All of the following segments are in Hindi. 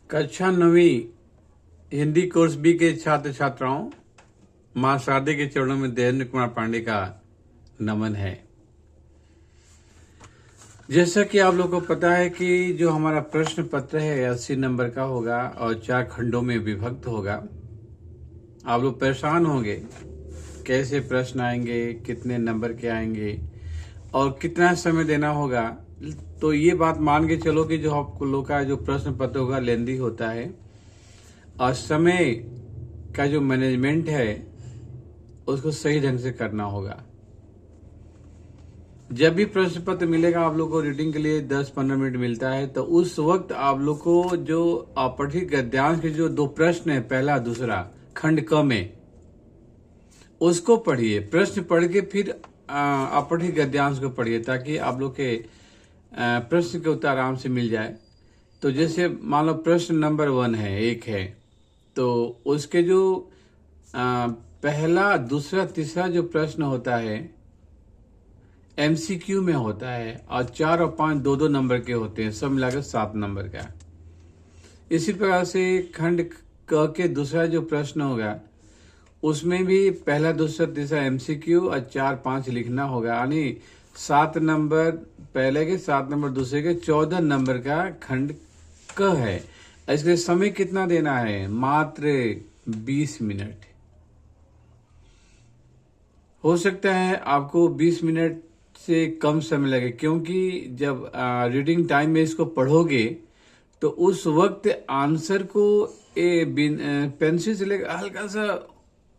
कक्षा 9वीं हिंदी कोर्स बी के छात्र छात्राओं, मां शारदे के चरणों में देवेंद्र कुमार पांडे का नमन है। जैसा कि आप लोग को पता है कि जो हमारा प्रश्न पत्र है 80 नंबर का होगा और 4 खंडों में विभक्त होगा। आप लोग परेशान होंगे कैसे प्रश्न आएंगे, कितने नंबर के आएंगे और कितना समय देना होगा। तो ये बात मान के चलो कि जो आप लोग का जो प्रश्न पत्र होगा लेंदी होता है और समय का जो मैनेजमेंट है उसको सही ढंग से करना होगा। जब भी प्रश्न पत्र मिलेगा आप लोग को रीडिंग के लिए 10-15 मिनट मिलता है, तो उस वक्त आप लोग को जो अपठित गद्यांश के जो 2 प्रश्न है, पहला दूसरा खंड क में, उसको पढ़िए। प्रश्न पढ़ के फिर अपठित गद्यांश को पढ़िए ताकि आप लोग के प्रश्न के उत्तर आराम से मिल जाए। तो जैसे मान लो प्रश्न नंबर 1 है, 1 है, तो उसके जो पहला दूसरा तीसरा जो प्रश्न होता है एमसीक्यू में होता है और 4 और 5 2-2 नंबर के होते हैं, सब मिलाकर 7 नंबर का। इसी प्रकार से खंड क के दूसरा जो प्रश्न होगा उसमें भी पहला दूसरा तीसरा एमसीक्यू और 4-5 लिखना होगा, यानी 7 नंबर पहले के, 7 नंबर दूसरे के, 14 नंबर का खंड क है। इसके समय कितना देना है? मात्र 20 मिनट। हो सकता है आपको 20 मिनट से कम समय लगे, क्योंकि जब रीडिंग टाइम में इसको पढ़ोगे तो उस वक्त आंसर को पेंसिल से लेकर हल्का सा,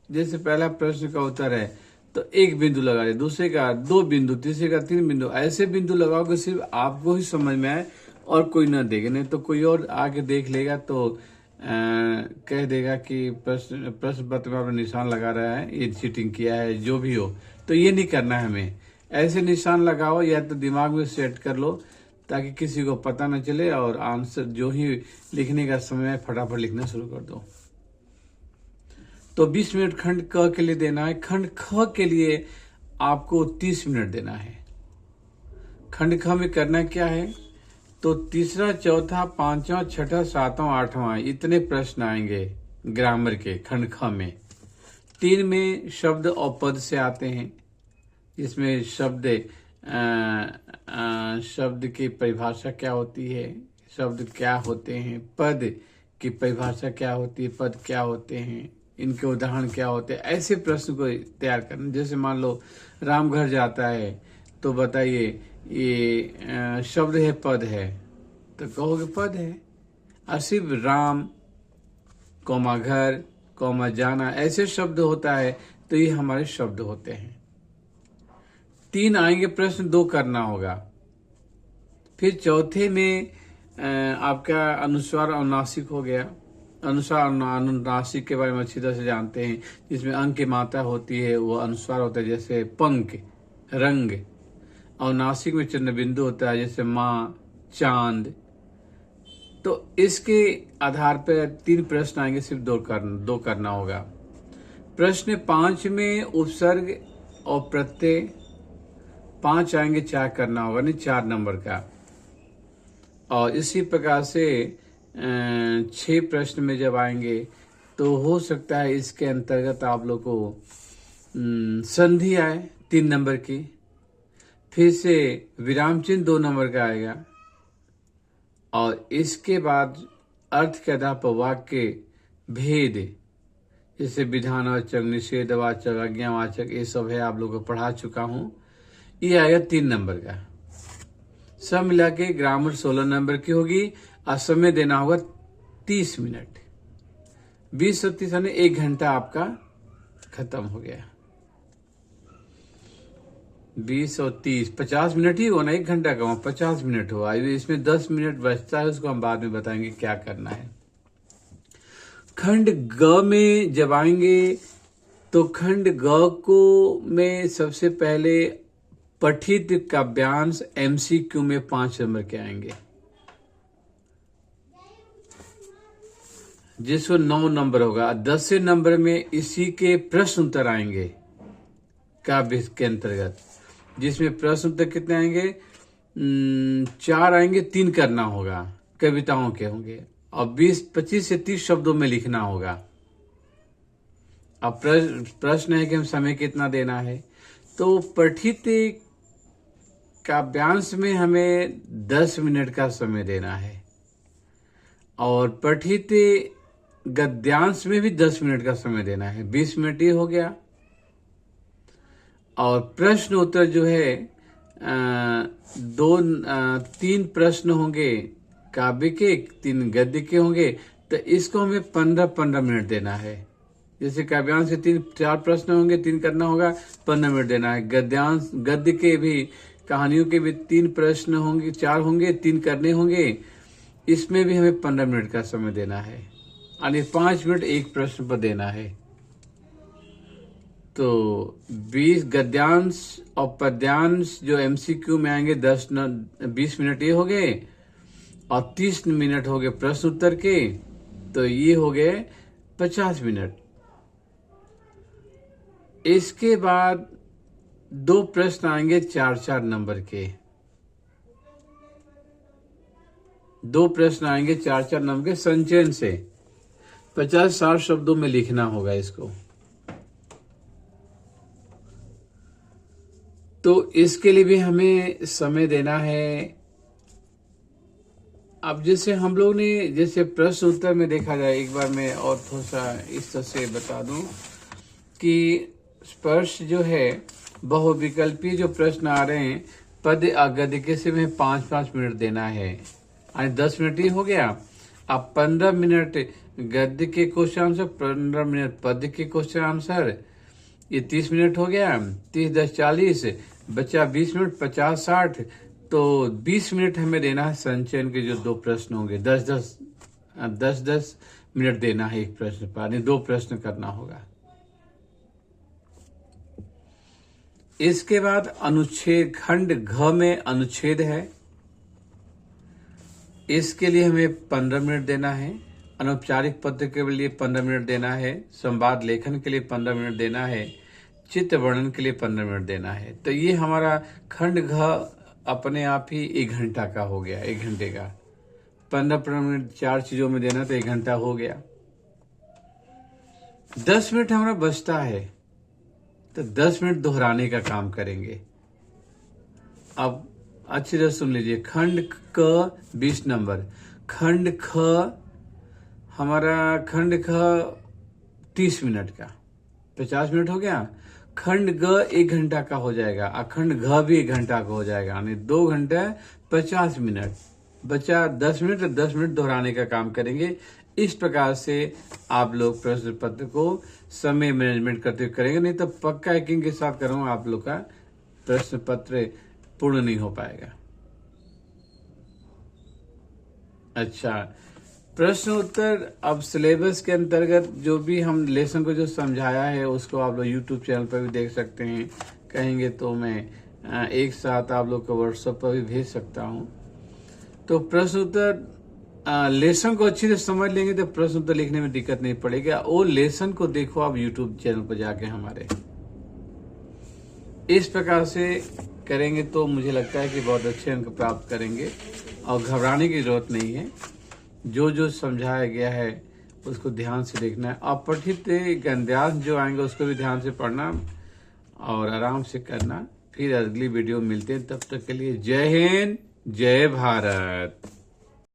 जैसे पहला प्रश्न का उत्तर है तो 1 बिंदु लगा दे, दूसरे का 2 बिंदु, तीसरे का 3 बिंदु, ऐसे बिंदु लगाओ कि सिर्फ आपको ही समझ में आए और कोई ना देखे। नहीं तो कोई और आके देख लेगा तो कह देगा कि प्रश्न पत्र में आपने निशान लगा रहा है, ये चीटिंग किया है, जो भी हो। तो ये नहीं करना है हमें। ऐसे निशान लगाओ या तो दिमाग में सेट कर लो ताकि किसी को पता न चले और आंसर जो ही लिखने का समय है फटाफट लिखना शुरू कर दो। तो 20 मिनट खंड क के लिए देना है। खंड ख के लिए आपको 30 मिनट देना है। खंड ख में करना क्या है, तो तीसरा, चौथा, 5वां, 6ठा, 7वां, 8वां इतने प्रश्न आएंगे ग्रामर के खंड ख में। 3 में शब्द और पद से आते हैं, जिसमें शब्द की परिभाषा क्या होती है, शब्द क्या होते हैं, पद की परिभाषा क्या होती है, पद क्या होते हैं, इनके उदाहरण क्या होते हैं। ऐसे प्रश्न को तैयार करना। जैसे मान लो राम घर जाता है, तो बताइए ये शब्द है पद है, तो कहोगे पद है। और सिर्फ राम कौमा घर कौमा जाना ऐसे शब्द होता है, तो ये हमारे शब्द होते हैं। 3 आएंगे प्रश्न, 2 करना होगा। फिर चौथे में आपका अनुस्वार अनुनासिक हो गया। अनुस्वार अनुनासिक के बारे में अच्छी तरह से जानते हैं, जिसमें अंक की मात्रा होती है, वो अनुस्वार होता है, जैसे पंख, रंग। और नासिक में चिन्ह बिंदु होता है, जैसे माँ, चांद। तो इसके आधार पर 3 प्रश्न आएंगे, सिर्फ 2 करना होगा। प्रश्न 5 में उपसर्ग और प्रत्यय 5 आएंगे, 4 करना होगा, नहीं 4 नंबर का। और इसी प्रकार से 6 प्रश्न में जब आएंगे तो हो सकता है इसके अंतर्गत आप लोग को संधि आए 3 नंबर की, फिर से विराम चिन्ह 2 नंबर का आएगा, और इसके बाद अर्थ के आधार पर वाक्य भेद, जैसे विधानवाचक, निषेधवाचक, आज्ञावाचक, ये सब है, आप लोगों को पढ़ा चुका हूं। ये आएगा 3 नंबर का। सब मिला के ग्रामर 16 नंबर की होगी और समय देना होगा 30 मिनट। 20 और 30 यानी 1 घंटा आपका खत्म हो गया। 20 और 30 50 मिनट ही हो ना, 1 घंटा का 50 मिनट हुआ। इसमें 10 मिनट बचता है, उसको हम बाद में बताएंगे क्या करना है। खंड ग में जब आएंगे तो खंड ग को में सबसे पहले पठित काव्यांश एमसीक्यू में 5 नंबर के आएंगे, जिसको 9 नंबर होगा। 10 नंबर में इसी के प्रश्न उत्तर आएंगे काव्य के अंतर्गत, जिसमें प्रश्न उत्तर कितने आएंगे? 4 आएंगे, 3 करना होगा, कविताओं के होंगे। और 25 से 30 शब्दों में लिखना होगा। अब प्रश्न है कि हम समय कितना देना है। तो पठित काव्यांश में हमें 10 मिनट का समय देना है और पठित गद्यांश में भी 10 मिनट का समय देना है। 20 मिनट ये हो गया। और प्रश्न उत्तर जो है 3 प्रश्न होंगे काव्य के, 3 गद्य के होंगे, तो इसको हमें 15-15 मिनट देना है। जैसे काव्यांश के 3-4 प्रश्न होंगे, 3 करना होगा, 15 मिनट देना है। गद्य के भी, कहानियों के भी 3 प्रश्न होंगे, 4 होंगे, 3 करने होंगे, इसमें भी हमें 15 मिनट का समय देना है। यानी 5 मिनट एक प्रश्न पर देना है। तो 20 गद्यांश और पद्यांश जो एमसीक्यू में आएंगे 20 मिनट ये हो गए और 30 मिनट हो गए प्रश्न उत्तर के, तो ये हो गए 50 मिनट। इसके बाद 2 प्रश्न आएंगे 4-4 नंबर के। 2 प्रश्न आएंगे 4-4 नंबर के संचयन से 50-60 शब्दों में लिखना होगा इसको। तो इसके लिए भी हमें समय देना है। अब जैसे हम लोग ने जैसे प्रश्न उत्तर में देखा जाए, एक बार मैं और थोड़ा सा इस तरह से बता दूं कि स्पर्श जो है बहुविकल्पी जो प्रश्न आ रहे हैं पद्य गद्य के से में 5-5 मिनट देना है। 10 मिनट ही हो गया। अब 15 मिनट गद्य के क्वेश्चन आंसर, 15 मिनट पद्य के क्वेश्चन आंसर, ये 30 मिनट हो गया। 30-10-40 बचा 20 मिनट, 50-60, तो 20 मिनट हमें देना है संचयन के जो 2 प्रश्न होंगे। 10-10 मिनट देना है एक प्रश्न पर, यानी 2 प्रश्न करना होगा। इसके बाद अनुच्छेद, खंड घ में अनुच्छेद है, इसके लिए हमें 15 मिनट देना है। अनौपचारिक पत्र के लिए 15 मिनट देना है। संवाद लेखन के लिए 15 मिनट देना है। चित्र वर्णन के लिए 15 मिनट देना है। तो ये हमारा खंड घ अपने आप ही 1 घंटा का हो गया। 1 घंटे का 15 मिनट 4 चीजों में देना, तो 1 घंटा हो गया। 10 मिनट हमारा बचता है, तो 10 मिनट दोहराने का काम करेंगे। अब अच्छी तरह सुन लीजिए। खंड क 20 नंबर, खंड ख हमारा, खंड ख 30 मिनट का, 50 मिनट हो गया। खंड ग 1 घंटा का हो जाएगा, अखंड घ भी 1 घंटा का हो जाएगा, यानी 2 घंटे 50 मिनट। बचा 10 मिनट, 10 मिनट दोहराने का काम करेंगे। इस प्रकार से आप लोग प्रश्न पत्र को समय मैनेजमेंट करते करेंगे, नहीं तो पक्का यकीन के साथ करूंगा आप लोग का प्रश्न पत्र पूर्ण नहीं हो पाएगा। अच्छा, प्रश्न उत्तर अब सिलेबस के अंतर्गत जो भी हम लेसन को जो समझाया है उसको आप लोग यूट्यूब चैनल पर भी देख सकते हैं। कहेंगे तो मैं एक साथ आप लोग को व्हाट्सएप पर भी भेज सकता हूं। तो प्रश्न उत्तर लेसन को अच्छी से समझ लेंगे तो प्रश्न उत्तर लिखने में दिक्कत नहीं पड़ेगा। वो लेसन को देखो आप यूट्यूब चैनल पर जाके हमारे। इस प्रकार से करेंगे तो मुझे लगता है कि बहुत अच्छे अंक प्राप्त करेंगे और घबराने की जरूरत नहीं है। जो जो समझाया गया है उसको ध्यान से देखना है। अपठित गद्यांश जो आएंगे उसको भी ध्यान से पढ़ना और आराम से करना। फिर अगली वीडियो मिलते हैं, तब तक के लिए जय हिंद, जय भारत।